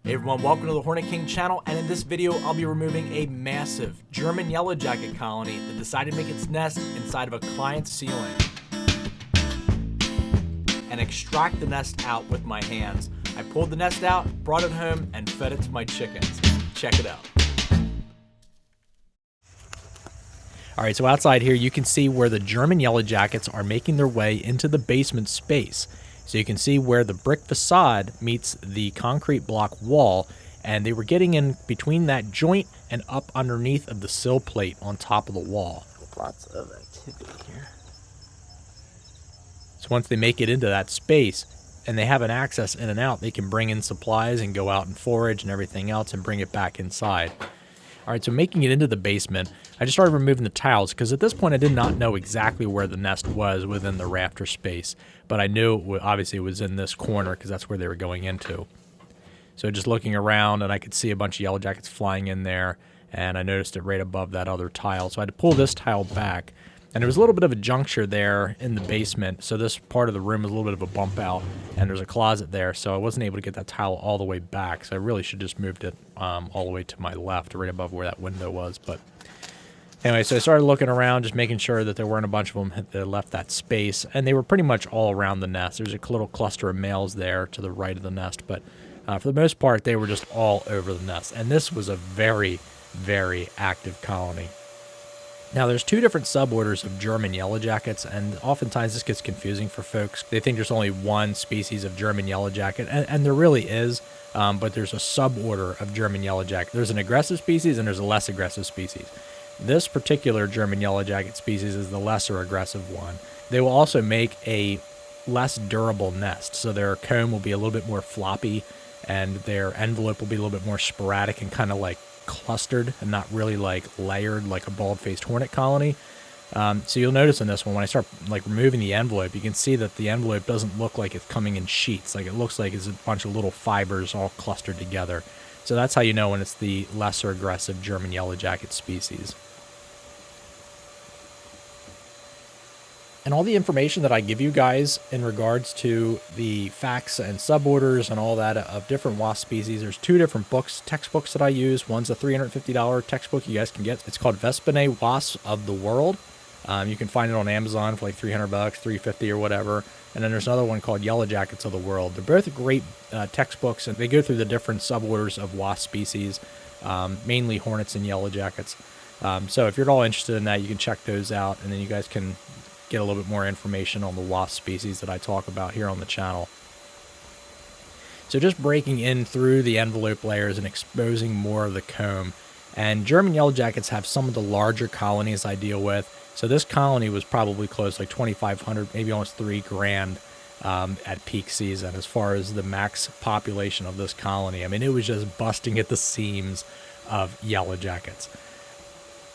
Hey everyone, welcome to the Hornet King channel, and in this video I'll be removing a massive German yellow jacket colony that decided to make its nest inside of a client's ceiling and extract the nest out with my hands. I pulled the nest out, brought it home, and fed it to my chickens. Check it out. Alright, so outside here you can see where the German yellow jackets are making their way into the basement space. So you can see where the brick facade meets the concrete block wall, and they were getting in between that joint and up underneath of the sill plate on top of the wall. Lots of activity here. So once they make it into that space and they have an access in and out, they can bring in supplies and go out and forage and everything else and bring it back inside. Alright, so making it into the basement, I just started removing the tiles because at this point I did not know exactly where the nest was within the rafter space, but I knew obviously it was in this corner because that's where they were going into. So just looking around, and I could see a bunch of yellow jackets flying in there, and I noticed it right above that other tile. So I had to pull this tile back, and there was a little bit of a juncture there in the basement, so this part of the room was a little bit of a bump out, and there's a closet there, so I wasn't able to get that tile all the way back, so I really should just moved it all the way to my left, right above where that window was. But anyway, so I started looking around, just making sure that there weren't a bunch of them that left that space, and they were pretty much all around the nest. There's a little cluster of males there to the right of the nest, but for the most part, they were just all over the nest, and this was a very, very active colony. Now, there's two different suborders of German yellow jackets, and oftentimes this gets confusing for folks. They think there's only one species of German yellow jacket, and there really is, but there's a suborder of German yellow jacket. There's an aggressive species and there's a less aggressive species. This particular German yellow jacket species is the lesser aggressive one. They will also make a less durable nest, so their comb will be a little bit more floppy, and their envelope will be a little bit more sporadic and kind of like clustered and not really like layered like a bald-faced hornet colony. So you'll notice in this one, when I start like removing the envelope, you can see that the envelope doesn't look like it's coming in sheets. Like it looks like it's a bunch of little fibers all clustered together. So that's how you know when it's the lesser aggressive German yellow jacket species. And all the information that I give you guys in regards to the facts and suborders and all that of different wasp species, there's two different books, textbooks that I use. One's a $350 textbook you guys can get. It's called Vespinae Wasps of the World. You can find it on Amazon for like $300, $350 or whatever. And then there's another one called Yellow Jackets of the World. They're both great textbooks, and they go through the different suborders of wasp species, mainly hornets and yellow jackets. So if you're at all interested in that, you can check those out, and then you guys can get a little bit more information on the wasp species that I talk about here on the channel. So just breaking in through the envelope layers and exposing more of the comb. And German yellow jackets have some of the larger colonies I deal with. So this colony was probably close, like 2,500, maybe almost 3 grand at peak season as far as the max population of this colony. I mean, it was just busting at the seams of yellow jackets.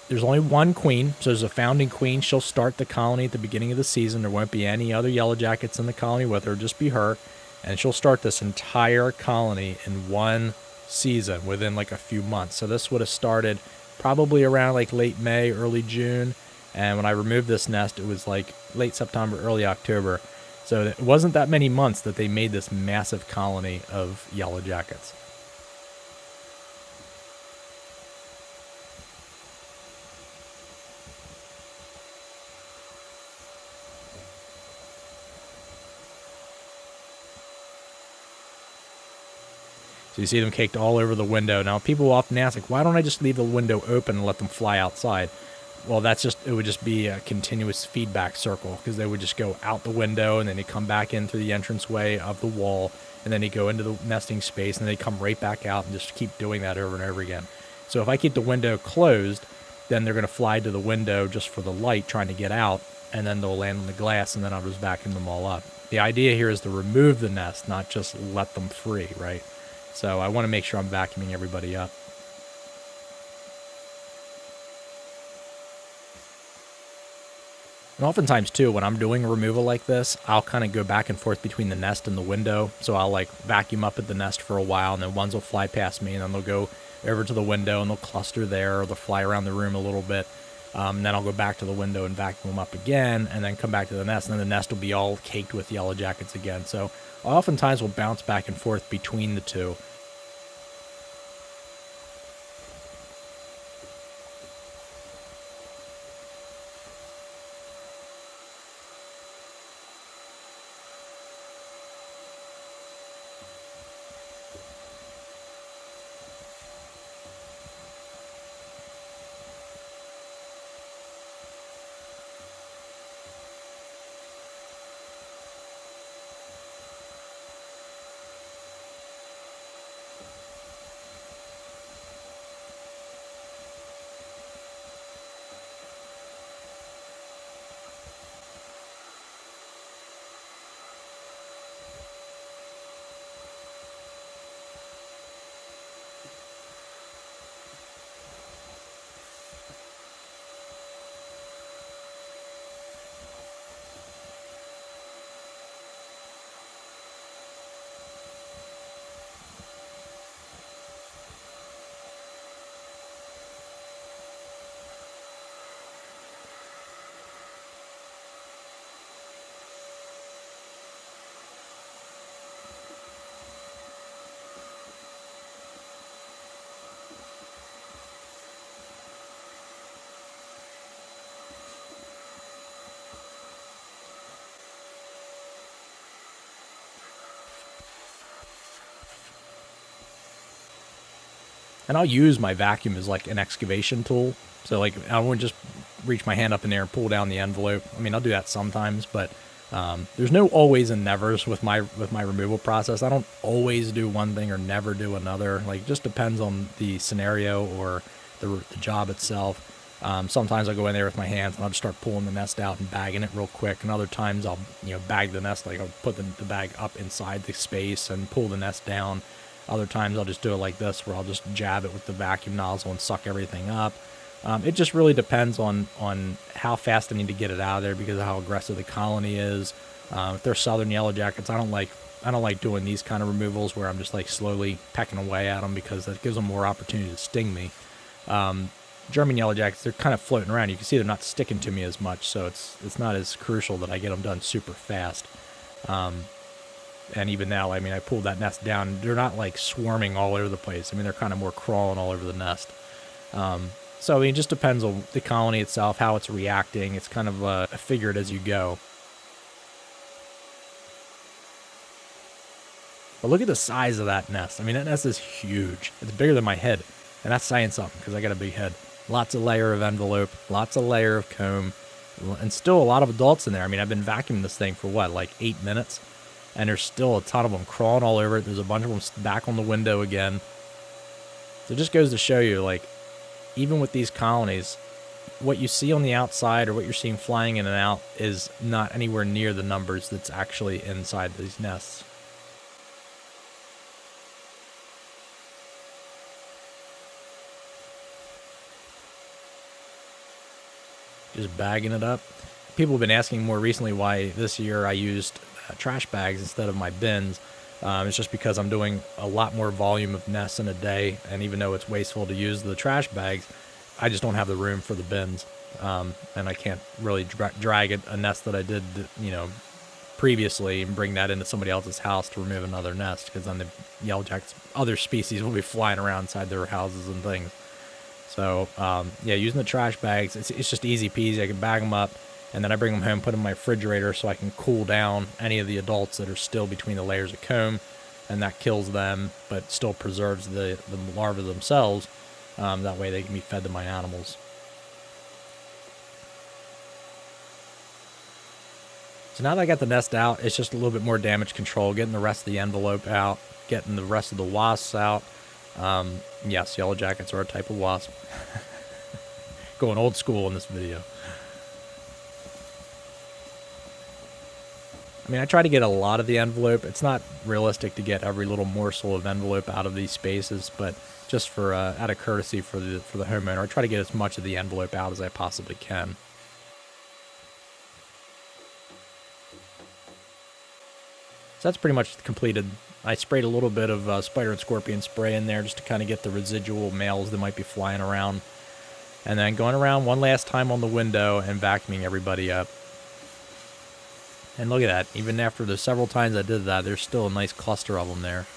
There's only one queen, so there's a founding queen. She'll start the colony at the beginning of the season. There won't be any other yellow jackets in the colony with her, just be her. And she'll start this entire colony in one season within like a few months. So this would have started probably around like late May, early June. And when I removed this nest, it was like late September, early October. So it wasn't that many months that they made this massive colony of yellow jackets. So you see them caked all over the window. Now, people often ask, like, why don't I just leave the window open and let them fly outside? Well, it would just be a continuous feedback circle, because they would just go out the window, and then they come back in through the entranceway of the wall, and then they go into the nesting space, and then they come right back out and just keep doing that over and over again. So if I keep the window closed, then they're going to fly to the window just for the light, trying to get out, and then they'll land on the glass, and then I'll just vacuum them all up. The idea here is to remove the nest, not just let them free, right? So I want to make sure I'm vacuuming everybody up. And oftentimes too, when I'm doing a removal like this, I'll kind of go back and forth between the nest and the window. So I'll like vacuum up at the nest for a while, and then ones will fly past me, and then they'll go over to the window and they'll cluster there, or they'll fly around the room a little bit. And then I'll go back to the window and vacuum them up again, and then come back to the nest, and then the nest will be all caked with yellow jackets again. So I oftentimes will bounce back and forth between the two. And I'll use my vacuum as like an excavation tool. So like I wouldn't just reach my hand up in there and pull down the envelope. I mean, I'll do that sometimes, but there's no always and nevers with my removal process. I don't always do one thing or never do another. Like, it just depends on the scenario or the job itself. Sometimes I'll go in there with my hands and I'll just start pulling the nest out and bagging it real quick. And other times I'll, bag the nest, like I'll put the bag up inside the space and pull the nest down. Other times I'll just do it like this, where I'll just jab it with the vacuum nozzle and suck everything up. It just really depends on how fast I need to get it out of there because of how aggressive the colony is. If they're southern yellow jackets, I don't like doing these kind of removals where I'm just like slowly pecking away at them, because that gives them more opportunity to sting me. German yellow jackets, they're kind of floating around. You can see they're not sticking to me as much, so it's not as crucial that I get them done super fast. And even now, I mean, I pulled that nest down. They're not like swarming all over the place. I mean, they're kind of more crawling all over the nest. So, I mean, it just depends on the colony itself, how it's reacting. It's kind of figure it as you go. But look at the size of that nest. I mean, that nest is huge. It's bigger than my head. And that's saying something, because I got a big head. Lots of layer of envelope, lots of layer of comb, and still a lot of adults in there. I mean, I've been vacuuming this thing for what, like 8 minutes? And there's still a ton of them crawling all over it. There's a bunch of them back on the window again. So it just goes to show you, like, even with these colonies, what you see on the outside or what you're seeing flying in and out is not anywhere near the numbers that's actually inside these nests. Just bagging it up. People have been asking more recently why this year I used trash bags instead of my bins. It's just because I'm doing a lot more volume of nests in a day, and even though it's wasteful to use the trash bags, I just don't have the room for the bins, and I can't really drag a nest that I did, previously and bring that into somebody else's house to remove another nest, because then the yellow jackets, other species, will be flying around inside their houses and things. So, yeah, using the trash bags, it's just easy peasy. I can bag them up, and then I bring them home, put them in my refrigerator so I can cool down any of the adults that are still between the layers of comb, and that kills them, but still preserves the larvae themselves. That way they can be fed to my animals. So now that I got the nest out, it's just a little bit more damage control, getting the rest of the envelope out, getting the rest of the wasps out. Yes, yellow jackets are a type of wasp. Going old school in this video. I mean, I try to get a lot of the envelope. It's not realistic to get every little morsel of envelope out of these spaces, but just for out of courtesy for the homeowner, I try to get as much of the envelope out as I possibly can. So that's pretty much completed. I sprayed a little bit of spider and scorpion spray in there just to kind of get the residual males that might be flying around. And then going around one last time on the window and vacuuming everybody up. And look at that. Even after the several times I did that, there's still a nice cluster of them there.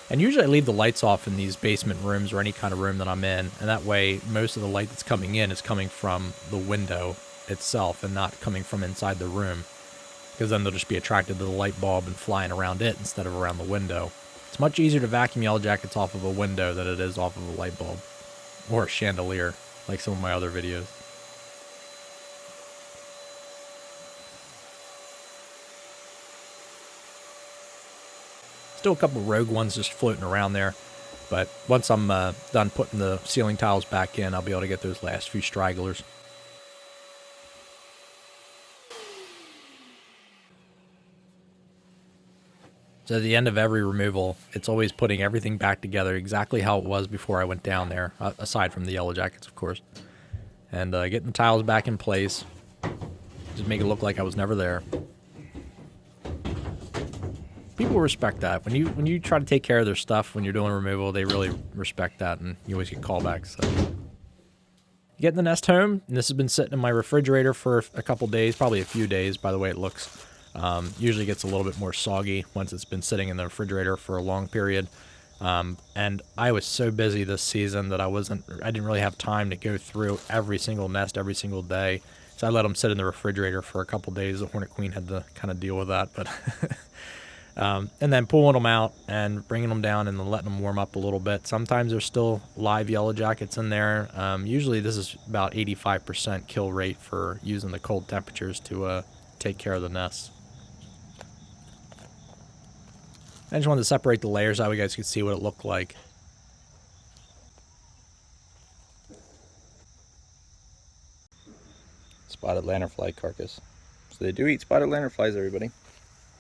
And usually I leave the lights off in these basement rooms or any kind of room that I'm in. And that way, most of the light that's coming in is coming from the window itself and not coming from inside the room. Because then they'll just be attracted to the light bulb and flying around it instead of around the window. It's much easier to vacuum yellow jackets off of a window than it is off of a light bulb. Or a chandelier, like some of my other videos. Still a couple rogue ones just floating around there. But once I'm done putting the ceiling tiles back in, I'll be able to get those last few stragglers. So at the end of every removal, it's always putting everything back together exactly how it was before I went down there, aside from the yellow jackets, of course. And getting the tiles back in place, just make it look like I was never there. People respect that. When you try to take care of their stuff when you're doing removal, they really respect that, and you always get callbacks. So. Getting the nest home, and this has been sitting in my refrigerator for a couple days, probably a few days by the way it looks. Usually gets a little bit more soggy once it's been sitting in the refrigerator for a long period. And I was so busy this season that I didn't really have time to go through every single nest every single day. So I let them sit in the refrigerator for a couple days. The Hornet Queen had to kind of deal with that, but And then pulling them out and bringing them down and then letting them warm up a little bit. Sometimes there's still live yellow jackets in there. Usually this is about 85% kill rate for using the cold temperatures to take care of the nests. I just wanted to separate the layers out so you guys could see what it looked like. Spotted lanternfly carcass. So they do eat spotted lanternflies, everybody.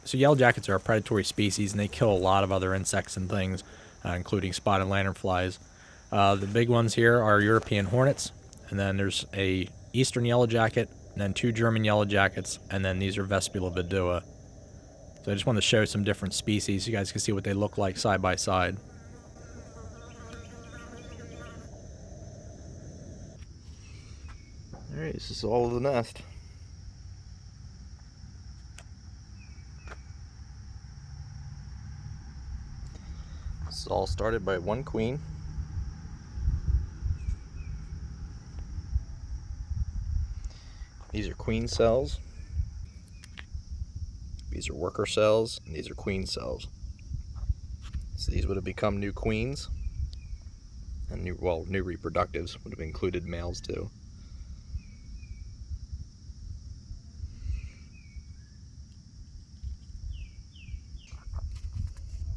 So yellow jackets are a predatory species, and they kill a lot of other insects and things, including spotted lanternflies. The big ones here are European hornets, and then there's a eastern yellow jacket, and then 2 German yellow jackets, and then these are Vespula vidua. So I just wanted to show some different species so you guys can see what they look like side by side. Alright, this is all of the nest. This is all started by 1 queen. These are queen cells. These are worker cells, and these are queen cells. So these would have become new queens, and new reproductives would have included males too.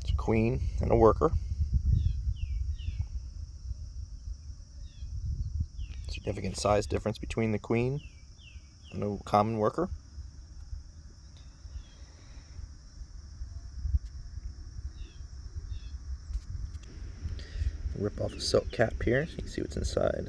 It's a queen and a worker. Significant size difference between the queen and the common worker. Rip off a silk cap here so you can see what's inside.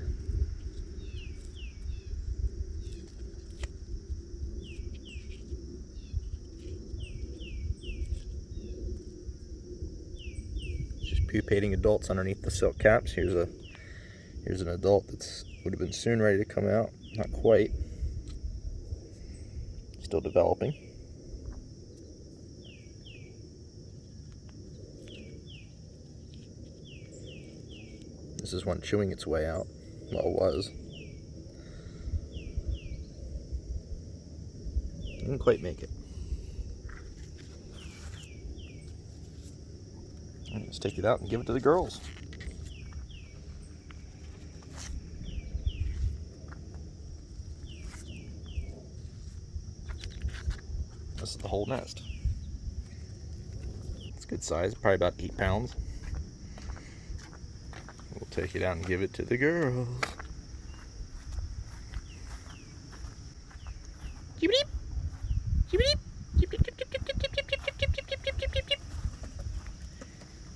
Just pupating adults underneath the silk caps. Here's an adult that's would have been soon ready to come out. Not quite. Still developing. This is one chewing its way out. Well, it was. Didn't quite make it. Let's take it out and give it to the girls. This is the whole nest. It's good size, probably about 8 pounds. We'll take it out and give it to the girls.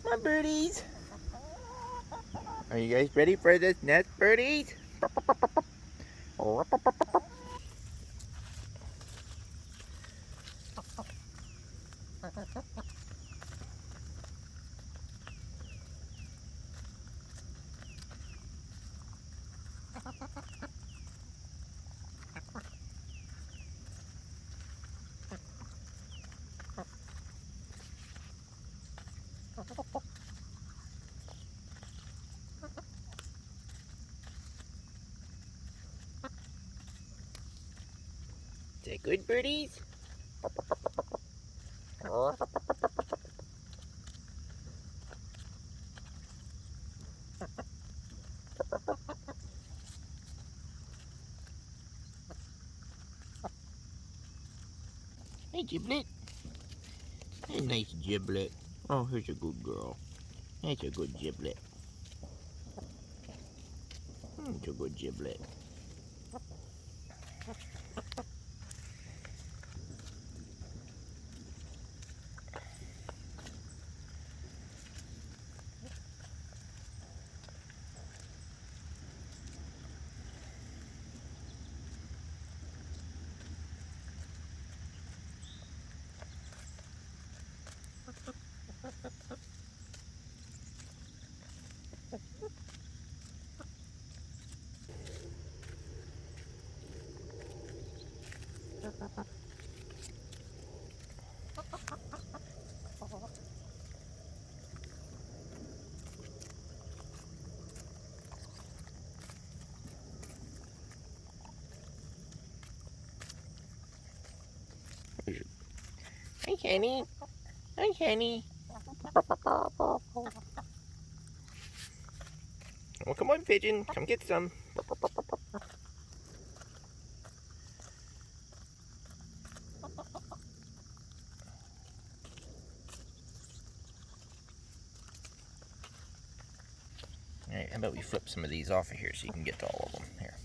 Come on, birdies. Are you guys ready for this nest, birdies? Is that good, birdies? Hey, Giblet. Hey, nice Giblet. Oh, here's a good girl. That's a good Giblet. It's a good Giblet. Hi, Kenny. Hi, honey. Oh, come on, pigeon. Come get some. Alright, how about we flip some of these off of here so you can get to all of them. Here.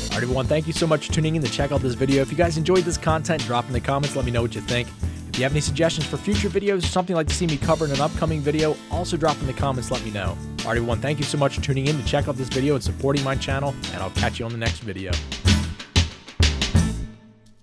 Alright everyone, thank you so much for tuning in to check out this video. If you guys enjoyed this content, drop in the comments, let me know what you think. If you have any suggestions for future videos or something you'd like to see me cover in an upcoming video, also drop in the comments, let me know. Alright everyone, thank you so much for tuning in to check out this video and supporting my channel, and I'll catch you on the next video.